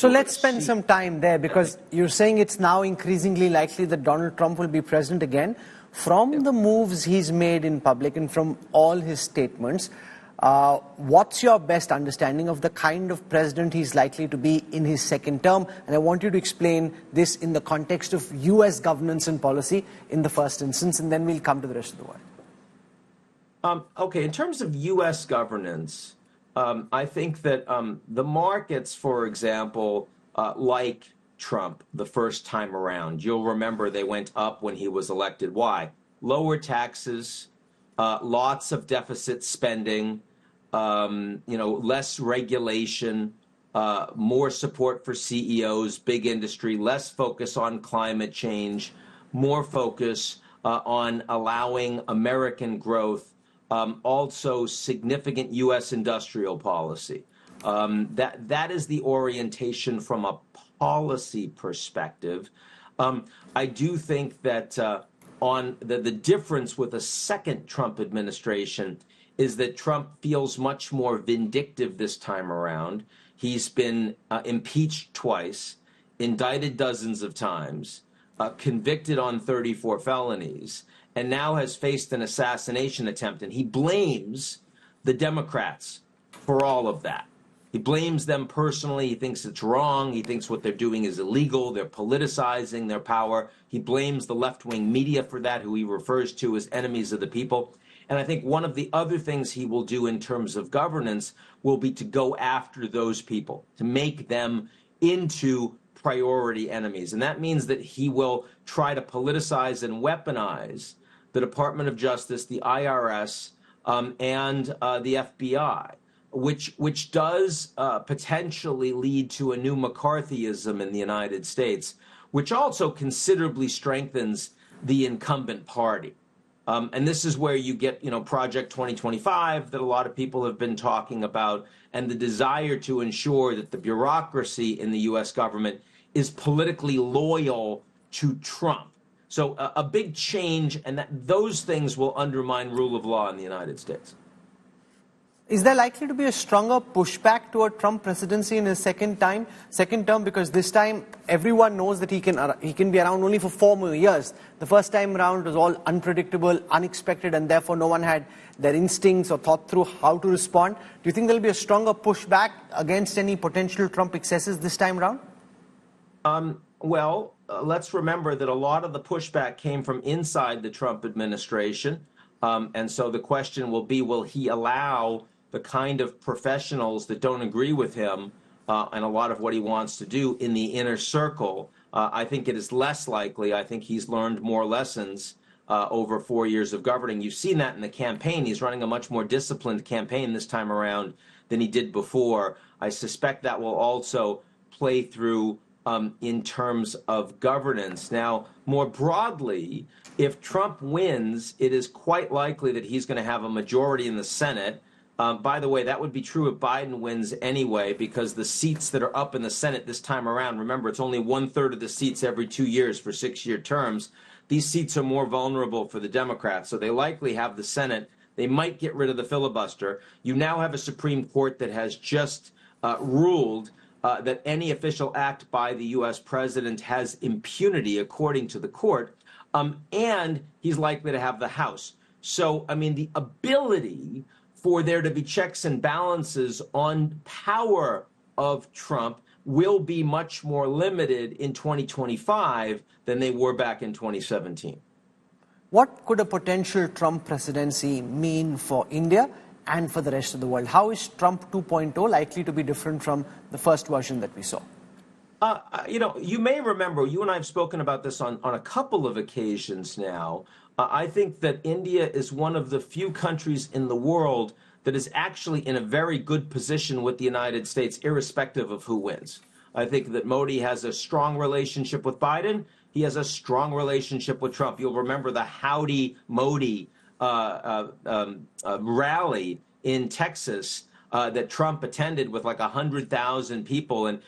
So let's spend some time there, because you're saying it's now increasingly likely that Donald Trump will be president again. From the moves he's made in public and from all his statements, what's your best understanding of the kind of president he's likely to be in his second term? And I want you to explain this in the context of U.S. governance and policy in the first instance, and then we'll come to the rest of the world. Okay, in terms of U.S. governance, I think that the markets, for example, like Trump the first time around, you'll remember they went up when he was elected. Why? Lower taxes, lots of deficit spending, less regulation, more support for CEOs, big industry, less focus on climate change, more focus on allowing American growth. Also significant U.S. industrial policy. That is the orientation from a policy perspective. I do think that on the difference with a second Trump administration is that Trump feels much more vindictive this time around. He's been impeached twice, indicted dozens of times, convicted on 34 felonies, and now has faced an assassination attempt. And he blames the Democrats for all of that. He blames them personally. He thinks it's wrong. He thinks what they're doing is illegal. They're politicizing their power. He blames the left-wing media for that, who he refers to as enemies of the people. And I think one of the other things he will do in terms of governance will be to go after those people, to make them into priority enemies. And that means that he will try to politicize and weaponize the Department of Justice, the IRS, and the FBI, which does potentially lead to a new McCarthyism in the United States, which also considerably strengthens the incumbent party. And this is where you get, Project 2025 that a lot of people have been talking about, and the desire to ensure that the bureaucracy in the U.S. government is politically loyal to Trump. So a big change, and those things will undermine rule of law in the United States. Is there likely to be a stronger pushback to a Trump presidency in his second term? Because this time everyone knows that he can be around only for 4 more years. The first time around was all unpredictable, unexpected, and therefore no one had their instincts or thought through how to respond. Do you think there'll be a stronger pushback against any potential Trump excesses this time around? Let's remember that a lot of the pushback came from inside the Trump administration. And so the question will be, will he allow the kind of professionals that don't agree with him and a lot of what he wants to do in the inner circle? I think it is less likely. I think he's learned more lessons over 4 years of governing. You've seen that in the campaign. He's running a much more disciplined campaign this time around than he did before. I suspect that will also play through in terms of governance. Now, more broadly, if Trump wins, it is quite likely that he's going to have a majority in the Senate. By the way, that would be true if Biden wins anyway, because the seats that are up in the Senate this time around, remember, it's only 1/3 of the seats every 2 years for 6-year terms. These seats are more vulnerable for the Democrats, so they likely have the Senate. They might get rid of the filibuster. You now have a Supreme Court that has just ruled that any official act by the U.S. president has impunity, according to the court, and he's likely to have the House. So, the ability for there to be checks and balances on power of Trump will be much more limited in 2025 than they were back in 2017. What could a potential Trump presidency mean for India and for the rest of the world? How is Trump 2.0 likely to be different from the first version that we saw? You may remember, you and I have spoken about this on a couple of occasions now. I think that India is one of the few countries in the world that is actually in a very good position with the United States, irrespective of who wins. I think that Modi has a strong relationship with Biden. He has a strong relationship with Trump. You'll remember the Howdy Modi rally in Texas that Trump attended with like 100,000 people. And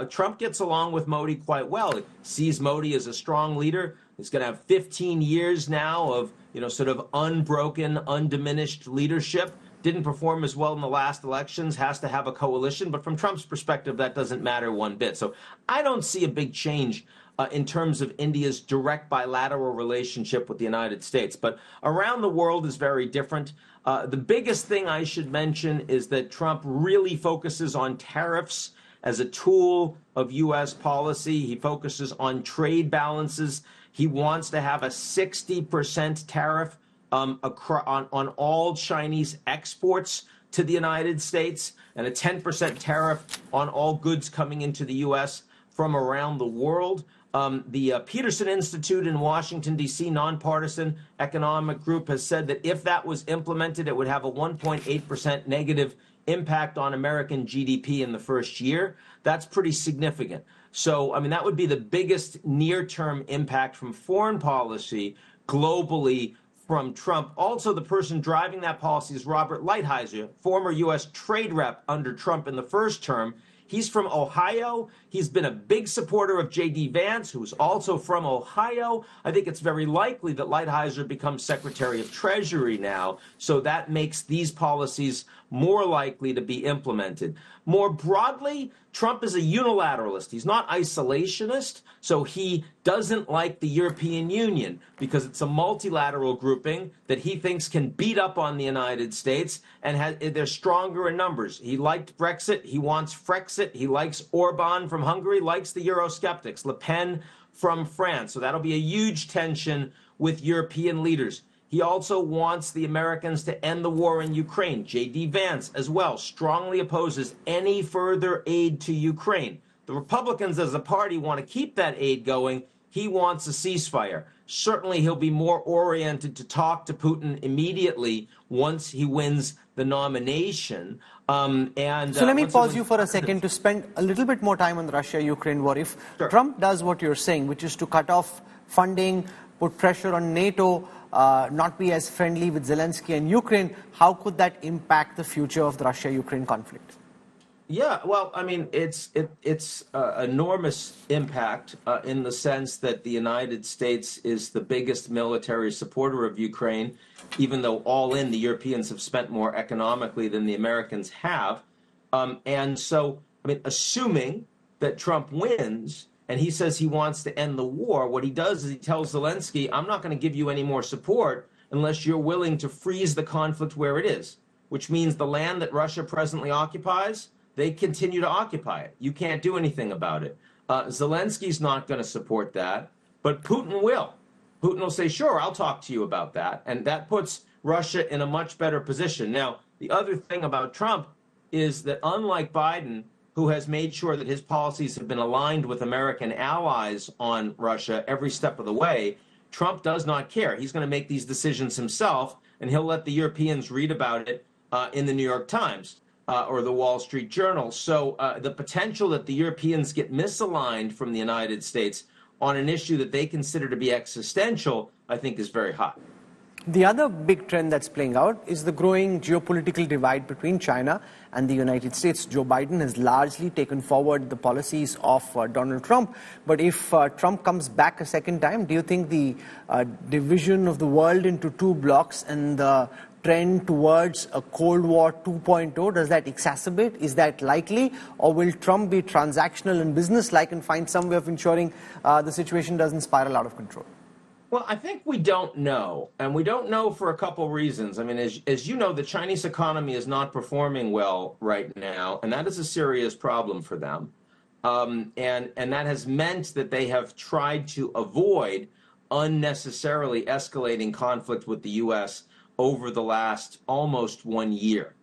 Trump gets along with Modi quite well. He sees Modi as a strong leader. He's going to have 15 years now of, sort of unbroken, undiminished leadership. didn't perform as well in the last elections, has to have a coalition. But from Trump's perspective, that doesn't matter one bit. So I don't see a big change in terms of India's direct bilateral relationship with the United States. But around the world is very different. The biggest thing I should mention is that Trump really focuses on tariffs as a tool of U.S. policy. He focuses on trade balances. He wants to have a 60% tariff on all Chinese exports to the United States and a 10% tariff on all goods coming into the U.S. from around the world. The Peterson Institute in Washington, D.C., nonpartisan economic group has said that if that was implemented, it would have a 1.8% negative impact on American GDP in the first year. That's pretty significant. So, I mean, that would be the biggest near-term impact from foreign policy globally from Trump. Also, the person driving that policy is Robert Lighthizer, former U.S. trade rep under Trump in the first term. He's from Ohio. He's been a big supporter of J.D. Vance, who's also from Ohio. I think it's very likely that Lighthizer becomes Secretary of Treasury now, so that makes these policies more likely to be implemented. More broadly, Trump is a unilateralist. He's not isolationist, so he doesn't like the European Union because it's a multilateral grouping that he thinks can beat up on the United States, and they're stronger in numbers. He liked Brexit. He wants Frexit. He likes Orban from Hungary, likes the Eurosceptics, Le Pen from France. So that'll be a huge tension with European leaders. He also wants the Americans to end the war in Ukraine. J.D. Vance, as well, strongly opposes any further aid to Ukraine. The Republicans, as a party, want to keep that aid going. He wants a ceasefire. Certainly, he'll be more oriented to talk to Putin immediately once he wins the nomination. So let me pause you for a second to spend a little bit more time on the Russia-Ukraine war. If Trump does what you're saying, which is to cut off funding, put pressure on NATO, not be as friendly with Zelensky and Ukraine, how could that impact the future of the Russia-Ukraine conflict? Yeah, well, I mean, it's enormous impact in the sense that the United States is the biggest military supporter of Ukraine, even though all in, the Europeans have spent more economically than the Americans have. And so, I mean, assuming that Trump wins and he says he wants to end the war, what he does is he tells Zelensky, I'm not going to give you any more support unless you're willing to freeze the conflict where it is, which means the land that Russia presently occupies, they continue to occupy it. You can't do anything about it. Zelensky's not going to support that, but Putin will. Putin will say, sure, I'll talk to you about that. And that puts Russia in a much better position. Now, the other thing about Trump is that unlike Biden, who has made sure that his policies have been aligned with American allies on Russia every step of the way, Trump does not care. He's going to make these decisions himself, and he'll let the Europeans read about it in the New York Times or the Wall Street Journal. So the potential that the Europeans get misaligned from the United States on an issue that they consider to be existential, I think, is very high. The other big trend that's playing out is the growing geopolitical divide between China and the United States. Joe Biden has largely taken forward the policies of Donald Trump. But if Trump comes back a second time, do you think the division of the world into two blocks and the trend towards a Cold War 2.0, does that exacerbate? Is that likely? Or will Trump be transactional and businesslike and find some way of ensuring the situation doesn't spiral out of control? Well, I think we don't know, and we don't know for a couple reasons. I mean, as you know, the Chinese economy is not performing well right now, and that is a serious problem for them. And that has meant that they have tried to avoid unnecessarily escalating conflict with the U.S. over the last almost 1 year.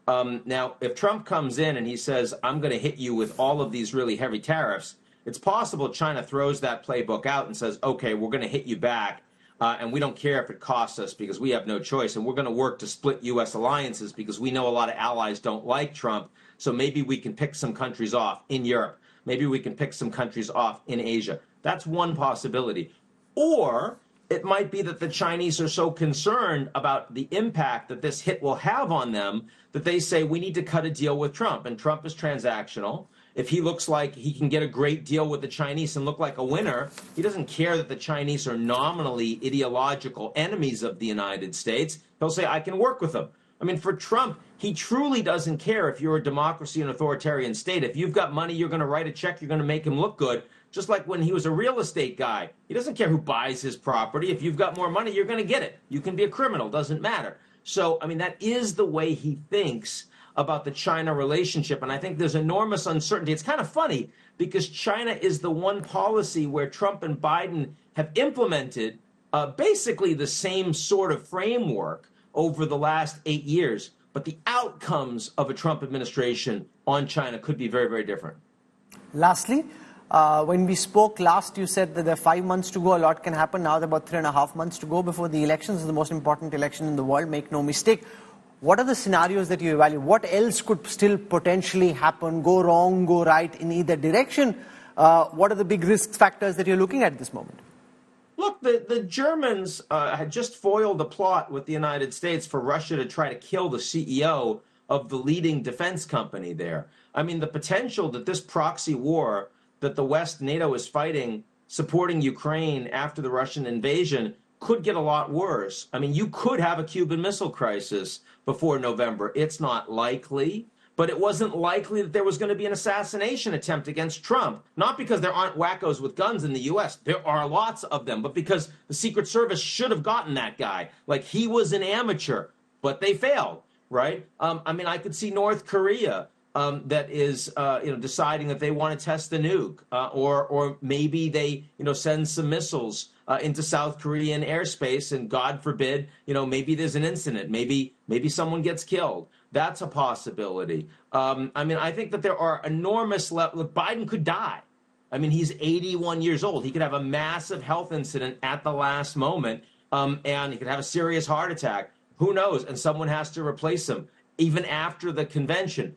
Now, if Trump comes in and he says, I'm going to hit you with all of these really heavy tariffs, it's possible China throws that playbook out and says, okay, we're going to hit you back, and we don't care if it costs us because we have no choice, and we're going to work to split U.S. alliances because we know a lot of allies don't like Trump, so maybe we can pick some countries off in Europe. Maybe we can pick some countries off in Asia. That's one possibility. Or it might be that the Chinese are so concerned about the impact that this hit will have on them that they say we need to cut a deal with Trump, and Trump is transactional. If he looks like he can get a great deal with the Chinese and look like a winner, he doesn't care that the Chinese are nominally ideological enemies of the United States. He'll say, I can work with them. I mean, for Trump, he truly doesn't care if you're a democracy and authoritarian state. If you've got money, you're going to write a check, you're going to make him look good. Just like when he was a real estate guy. He doesn't care who buys his property. If you've got more money, you're going to get it. You can be a criminal, doesn't matter. So, I mean, that is the way he thinks about the China relationship. And I think there's enormous uncertainty. It's kind of funny because China is the one policy where Trump and Biden have implemented basically the same sort of framework over the last 8 years. But the outcomes of a Trump administration on China could be very, very different. Lastly, when we spoke last, you said that there are 5 months to go. A lot can happen. Now there are about 3.5 months to go before the elections. This is the most important election in the world, make no mistake. What are the scenarios that you evaluate? What else could still potentially happen, go wrong, go right in either direction? What are the big risk factors that you're looking at this moment? Look, the Germans had just foiled a plot with the United States for Russia to try to kill the CEO of the leading defense company there. I mean, the potential that this proxy war that the West, NATO, is fighting, supporting Ukraine after the Russian invasion, could get a lot worse. I mean, you could have a Cuban Missile Crisis before November. It's not likely, but it wasn't likely that there was going to be an assassination attempt against Trump. Not because there aren't wackos with guns in the U.S. There are lots of them, but because the Secret Service should have gotten that guy. Like, he was an amateur, but they failed, right? I mean, I could see North Korea that is, deciding that they want to test the nuke, or maybe they, send some missiles into South Korean airspace, and God forbid, maybe there's an incident, maybe someone gets killed. That's a possibility. I mean, I think that there are enormous look, Biden could die. I mean, he's 81 years old. He could have a massive health incident at the last moment, and he could have a serious heart attack. Who knows? And someone has to replace him, even after the convention.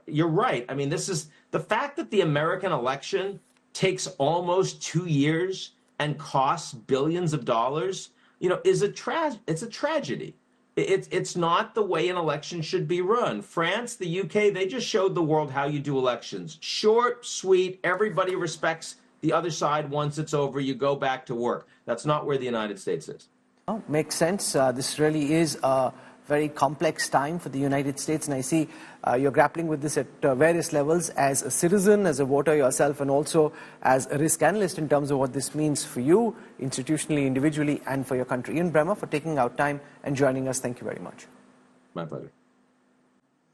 You're right. I mean, this is the fact that the American election takes almost 2 years and costs billions of dollars, is it's a tragedy. It's not the way an election should be run. France, the UK, they just showed the world how you do elections. Short, sweet, everybody respects the other side. Once it's over, you go back to work. That's not where the United States is. Oh, makes sense. This really is a very complex time for the United States, and I see you're grappling with this at various levels as a citizen, as a voter yourself, and also as a risk analyst in terms of what this means for you, institutionally, individually, and for your country. Ian Bremmer, for taking out time and joining us. Thank you very much. My pleasure.